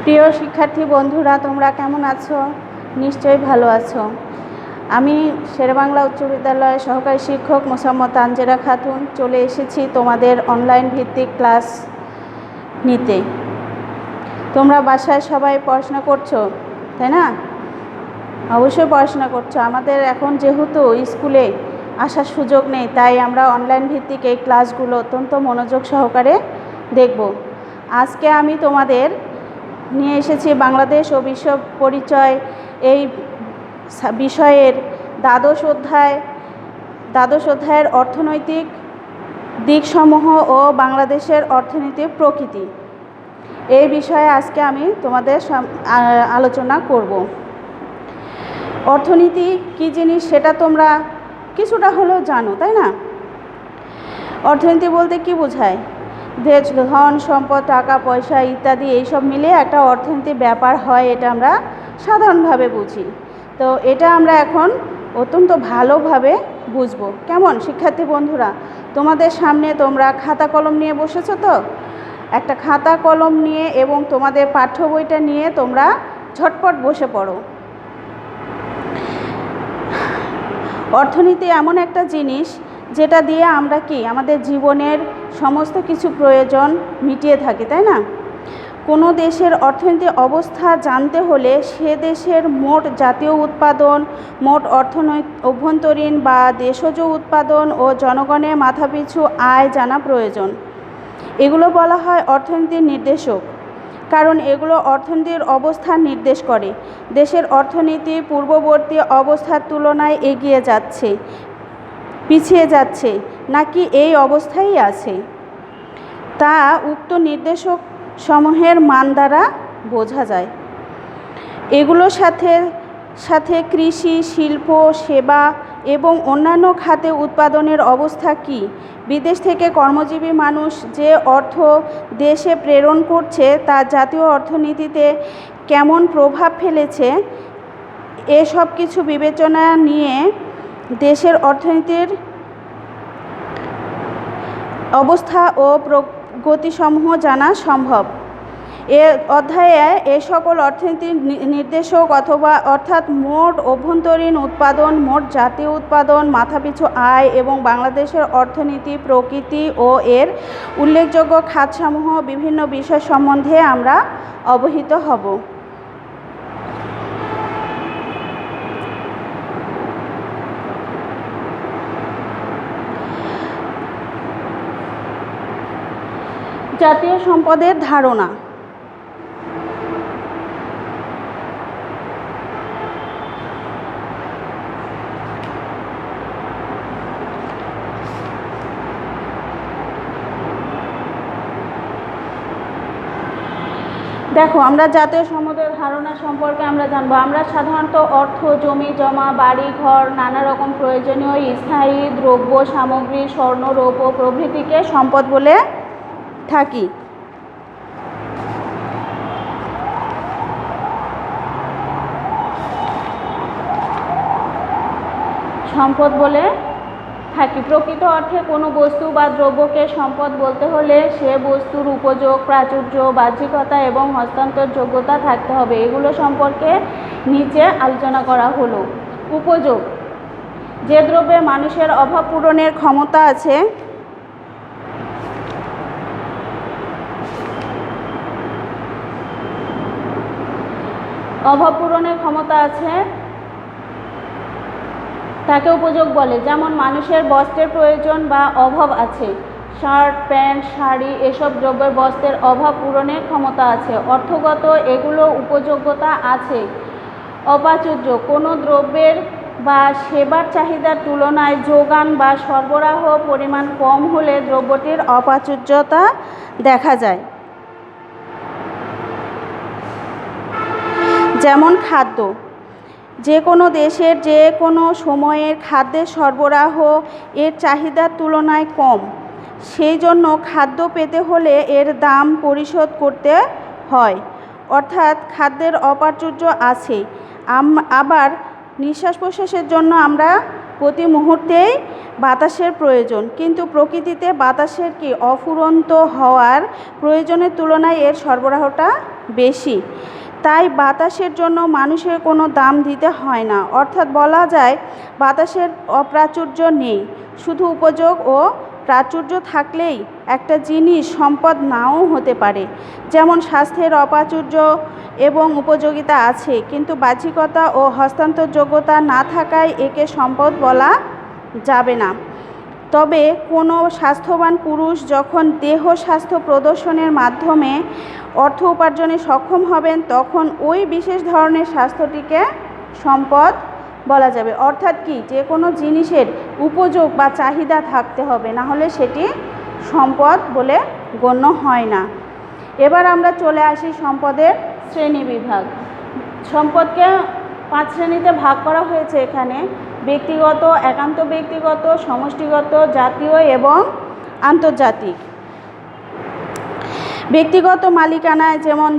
প্রিয় শিক্ষার্থী বন্ধুরা, তোমরা কেমন আছো? নিশ্চয়ই ভালো আছো। আমি শেরেবাংলা উচ্চ বিদ্যালয়ের সহকারী শিক্ষক মোসাম্মদ তানজেরা খাতুন চলে এসেছি তোমাদের অনলাইন ভিত্তিক ক্লাস নিতে। তোমরা বাসায় সবাই পড়াশোনা করছো, তাই না? অবশ্যই পড়াশোনা করছো। আমাদের এখন যেহেতু স্কুলে আসার সুযোগ নেই, তাই আমরা অনলাইন ভিত্তিক এই ক্লাসগুলো অত্যন্ত মনোযোগ সহকারে দেখব। আজকে আমি তোমাদের নিয়ে এসেছি বাংলাদেশ ও বিশ্ব পরিচয় এই বিষয়ের দ্বাদশ অধ্যায়ের অর্থনৈতিক দিকসমূহ ও বাংলাদেশের অর্থনীতির প্রকৃতি। এই বিষয়ে আজকে আমি তোমাদের আলোচনা করব। অর্থনীতি কী জিনিস সেটা তোমরা কিছুটা হলেও জানো, তাই না? অর্থনীতি বলতে কি বোঝায়? দেশ, ধন সম্পদ, টাকা পয়সা ইত্যাদি এইসব মিলে একটা অর্থনীতির ব্যাপার হয়, এটা আমরা সাধারণভাবে বুঝি। তো এটা আমরা এখন অত্যন্ত ভালোভাবে বুঝবো। কেমন শিক্ষার্থী বন্ধুরা? তোমাদের সামনে তোমরা খাতা কলম নিয়ে বসেছো তো? একটা খাতা কলম নিয়ে এবং তোমাদের পাঠ্য বইটা নিয়ে তোমরা ঝটপট বসে পড়ো। অর্থনীতি এমন একটা জিনিস যেটা দিয়ে আমরা আমাদের জীবনের সমস্ত কিছু প্রয়োজন মিটিয়ে থাকি, তাই না? কোনো দেশের অর্থনৈতিক অবস্থা জানতে হলে সে দেশের মোট জাতীয় উৎপাদন, মোট অভ্যন্তরীণ বা দেশজ উৎপাদন ও জনগণের মাথাপিছু আয় জানা প্রয়োজন। এগুলো বলা হয় অর্থনীতির নির্দেশক, কারণ এগুলো অর্থনীতির অবস্থান নির্দেশ করে। দেশের অর্থনীতি পূর্ববর্তী অবস্থার তুলনায় এগিয়ে যাচ্ছে, পিছিয়ে যাচ্ছে, নাকি এই অবস্থায় আছে, তা উক্ত নির্দেশক সমূহের মান দ্বারা বোঝা যায়। এগুলোর সাথে কৃষি, শিল্প, সেবা এবং অন্যান্য খাতে উৎপাদনের অবস্থা কী, বিদেশ থেকে কর্মজীবী মানুষ যে অর্থ দেশে প্রেরণ করছে তা জাতীয় অর্থনীতিতে কেমন প্রভাব ফেলেছে, এসব কিছু বিবেচনা নিয়ে দেশের অর্থনীতির অবস্থা ও প্রগতিসমূহ জানা সম্ভব। এ অধ্যায়ে এ সকল অর্থনীতির নির্দেশক অর্থাৎ মোট অভ্যন্তরীণ উৎপাদন, মোট জাতীয় উৎপাদন, মাথাপিছু আয় এবং বাংলাদেশের অর্থনীতি প্রকৃতি ও এর উল্লেখযোগ্য খাতসমূহ বিভিন্ন বিষয় সম্বন্ধে আমরা অবহিত হব। জাতীয় সম্পদের ধারণা। দেখো, আমরা জাতীয় সম্পদের ধারণা সম্পর্কে আমরা জানবো। আমরা সাধারণত অর্থ, জমি জমা, বাড়ি ঘর, নানা রকম প্রয়োজনীয় স্থায়ী দ্রব্য সামগ্রী, স্বর্ণ রৌপ্য প্রভৃতিকে সম্পদ বলে থাকি। সম্পদ বলে থাকি। প্রকৃত অর্থে কোনো বস্তু বা দ্রব্যকে সম্পদ বলতে হলে সে বস্তুর উপযোগ, প্রাচুর্য, বাহ্যিকতা এবং হস্তান্তর যোগ্যতা থাকতে হবে। এগুলো সম্পর্কে নিচে আলোচনা করা হলো। উপযোগ: যে দ্রব্যে মানুষের অভাব পূরণের ক্ষমতা আছে, তাকে উপযোগ বলে। যেমন মানুষের বস্ত্রের প্রয়োজন বা অভাব আছে, শার্ট, প্যান্ট, শাড়ি এসব দ্রব্যের বস্ত্রের অভাব পূরণের ক্ষমতা আছে, অর্থগত এগুলো উপযোগ্যতা আছে। অপ্রাচুর্য: কোনো দ্রব্যের বা সেবার চাহিদার তুলনায় যোগান বা সরবরাহ পরিমাণ কম হলে দ্রব্যটির অপ্রাচুর্যতা দেখা যায়। যেমন খাদ্য: যে কোনো দেশের যে কোনো সময়ের খাদ্যের সরবরাহ এর চাহিদার তুলনায় কম, সেই জন্য খাদ্য পেতে হলে এর দাম পরিশোধ করতে হয়, অর্থাৎ খাদ্যের অপ্রাচুর্য আছে। আবার নিঃশ্বাস প্রশ্বাসের জন্য আমরা প্রতি মুহূর্তেই বাতাসের প্রয়োজন, কিন্তু প্রকৃতিতে বাতাসের কি অফুরন্ত হওয়ার প্রয়োজনের তুলনায় এর সরবরাহটা বেশি। তাই বাতাসের জন্য মানুষের কোনো দাম দিতে হয় না। অর্থাৎ বলা যায় বাতাসের অপ্রাচুর্য নেই, শুধু উপযোগ ও প্রাচুর্য থাকলেই একটা জিনিস সম্পদ নাও হতে পারে। যেমন স্বাস্থ্যের অপ্রাচুর্য এবং উপযোগিতা আছে, কিন্তু বাহ্যিকতা ও হস্তান্তরযোগ্যতা না থাকায় একে সম্পদ বলা যাবে না। তবে কোনো স্বাস্থ্যবান পুরুষ যখন দেহ স্বাস্থ্য প্রদর্শনের মাধ্যমে অর্থ উপার্জনে সক্ষম হবেন, তখন ওই বিশেষ ধরনের স্বাস্থ্যটিকে সম্পদ বলা যাবে। অর্থাৎ কি, যে কোনো জিনিসের উপযোগ বা চাহিদা থাকতে হবে, না হলে সেটি সম্পদ বলে গণ্য হয় না। এবার আমরা চলে আসি সম্পদের শ্রেণীবিভাগ। সম্পদকে 5 শ্রেণীতে ভাগ করা হয়েছে এখানে: ব্যক্তিগত, একান্ত ব্যক্তিগত, সমষ্টিগত, জাতীয় এবং আন্তর্জাতিক। ব্যক্তিগত মালিকানায় যেমন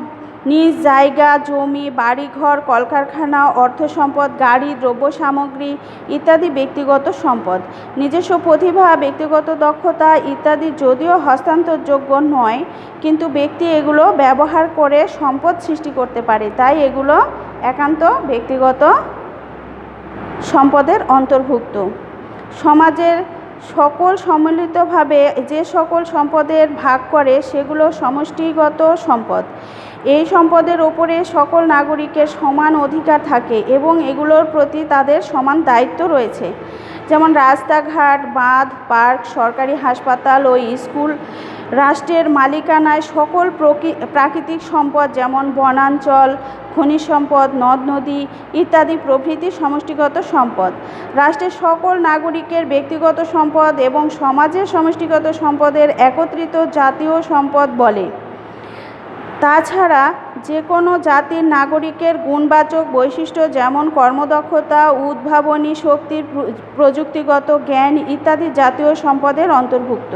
নিজ জায়গা, জমি, বাড়িঘর, কলকারখানা, অর্থ সম্পদ, গাড়ি, দ্রব্য সামগ্রী ইত্যাদি ব্যক্তিগত সম্পদ। নিজস্ব প্রতিভা, ব্যক্তিগত দক্ষতা ইত্যাদি যদিও হস্তান্তরযোগ্য নয়, কিন্তু ব্যক্তি এগুলো ব্যবহার করে সম্পদ সৃষ্টি করতে পারে, তাই এগুলো একান্ত ব্যক্তিগত সম্পদের অন্তর্ভুক্ত। সমাজের সকল সম্মিলিতভাবে যে সকল সম্পদের ভাগ করে সেগুলো সমষ্টিগত সম্পদ। এই সম্পদের ওপরে সকল নাগরিকের সমান অধিকার থাকে এবং এগুলোর প্রতি তাদের সমান দায়িত্ব রয়েছে। যেমন রাস্তাঘাট, বাঁধ, পার্ক, সরকারি হাসপাতাল ও স্কুল। রাষ্ট্রের মালিকানায় সকল প্রাকৃতিক সম্পদ যেমন বনাঞ্চল, খনিজ সম্পদ, নদ নদী ইত্যাদি প্রভৃতি সমষ্টিগত সম্পদ। রাষ্ট্রের সকল নাগরিকের ব্যক্তিগত সম্পদ এবং সমাজের সমষ্টিগত সম্পদের একত্রিত জাতীয় সম্পদ বলে। তাছাড়া যে কোনো জাতির নাগরিকের গুণবাচক বৈশিষ্ট্য যেমন কর্মদক্ষতা, উদ্ভাবনী শক্তির প্রযুক্তিগত জ্ঞান ইত্যাদি জাতীয় সম্পদের অন্তর্ভুক্ত।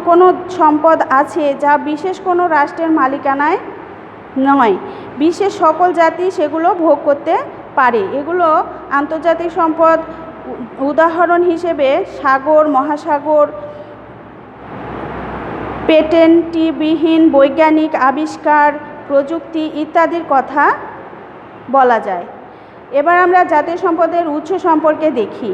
কোনো সম্পদ আছে যা বিশেষ কোনো রাষ্ট্রের মালিকানায় নয়, বিশেষ সকল জাতি সেগুলো ভোগ করতে পারে। এগুলো আন্তর্জাতিক সম্পদ। উদাহরণ হিসেবে সাগর, মহাসাগর, পেটেন্টবিহীন বৈজ্ঞানিক আবিষ্কার, প্রযুক্তি ইত্যাদির কথা বলা যায়। এবার আমরা জাতীয় সম্পদের উৎস সম্পর্কে দেখি।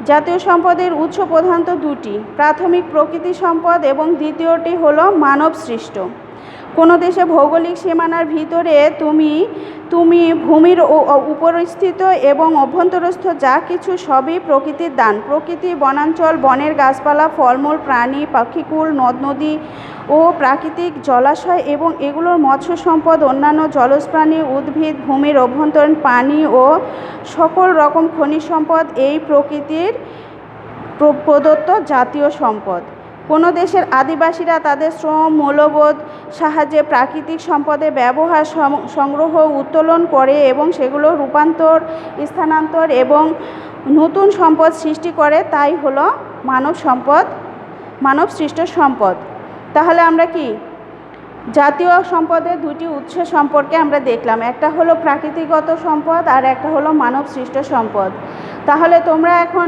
জাতীয় সম্পদের উৎস প্রধানত দুটি: প্রাথমিক প্রকৃতি সম্পদ এবং দ্বিতীয়টি হলো মানব সৃষ্ট। কোনো দেশে ভৌগোলিক সীমানার ভিতরে তুমি ভূমির উপরিস্থিত এবং অভ্যন্তরস্থ যা কিছু সবই প্রকৃতির দান। প্রকৃতি, বনাঞ্চল, বনের গাছপালা, ফলমূল, প্রাণী, পাখিকুল, নদ নদী ও প্রাকৃতিক জলাশয় এবং এগুলোর মৎস্য সম্পদ, অন্যান্য জলজ প্রাণী, উদ্ভিদ, ভূমির অভ্যন্তরীণ পানি ও সকল রকম খনিজ সম্পদ এই প্রকৃতির প্রদত্ত জাতীয় সম্পদ। কোনো দেশের আদিবাসীরা তাদের শ্রম, মূল্যবোধ সাহায্যে প্রাকৃতিক সম্পদের ব্যবহার, সংগ্রহ, উত্তোলন করে এবং সেগুলো রূপান্তর, স্থানান্তর এবং নতুন সম্পদ সৃষ্টি করে, তাই হলো মানব সম্পদ, মানব সৃষ্ট সম্পদ। তাহলে আমরা কি জাতীয় সম্পদের দুটি উৎস সম্পর্কে আমরা দেখলাম, একটা হলো প্রাকৃতিগত সম্পদ আর একটা হলো মানব সৃষ্ট সম্পদ। তাহলে তোমরা এখন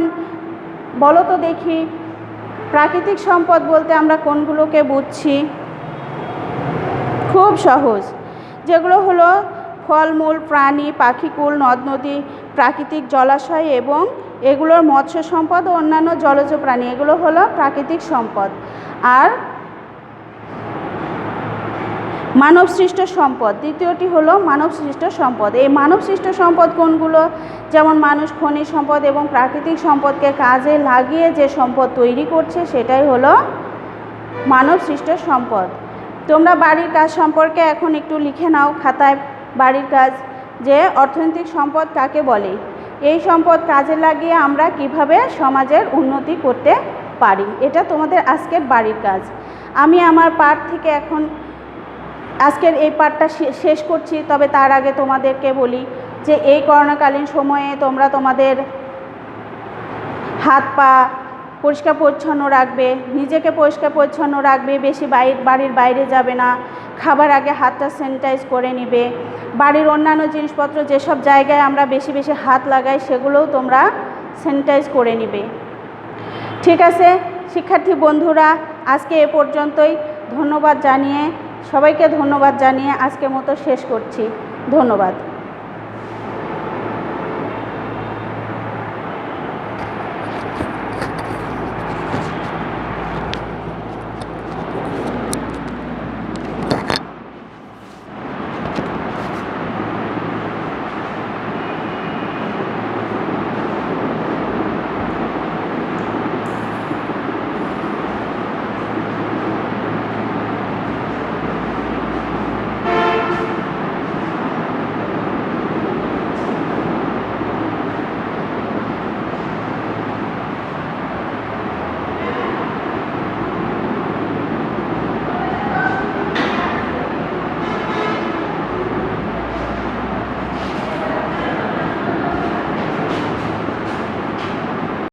বলো তো দেখি, প্রাকৃতিক সম্পদ বলতে আমরা কোনগুলোকে বুঝছি? খুব সহজ, যেগুলো হলো ফলমূল, প্রাণী, পাখিকুল, নদ নদী, প্রাকৃতিক জলাশয় এবং এগুলোর মৎস্য সম্পদ ও অন্যান্য জলজ প্রাণী, এগুলো হলো প্রাকৃতিক সম্পদ। আর মানব সৃষ্ট সম্পদ দ্বিতীয়টি হলো মানব সৃষ্ট সম্পদ। এই মানব সৃষ্ট সম্পদ কোনগুলো? যেমন মানুষ খনিজ সম্পদ এবং প্রাকৃতিক সম্পদকে কাজে লাগিয়ে যে সম্পদ তৈরি করছে সেটাই হলো মানব সৃষ্ট সম্পদ। তোমরা বাড়ির কাজ সম্পর্কে এখন একটু লিখে নাও খাতায়, বাড়ির কাজ, যে অর্থনৈতিক সম্পদ কাকে বলে, এই সম্পদ কাজে লাগিয়ে আমরা কিভাবে সমাজের উন্নতি করতে পারি, এটা তোমাদের আজকের বাড়ির কাজ। আমি আমার পাঠ থেকে এখন আজকের এই পাঠটা শেষ করছি। তবে তার আগে তোমাদেরকে বলি যে এই করোনাকালীন সময়ে তোমরা তোমাদের হাত পা পরিষ্কার পরিচ্ছন্ন রাখবে, নিজেকে পরিষ্কার পরিচ্ছন্ন রাখবে, বেশি বাড়ির বাইরে যাবে না, খাবার আগে হাতটা স্যানিটাইজ করে নেবে। বাড়ির অন্যান্য জিনিসপত্র যেসব জায়গায় আমরা বেশি বেশি হাত লাগাই সেগুলোও তোমরা স্যানিটাইজ করে নেবে। ঠিক আছে শিক্ষার্থী বন্ধুরা, আজকে এ পর্যন্তই। সবাইকে ধন্যবাদ জানিয়ে আজকের মতো শেষ করছি। ধন্যবাদ।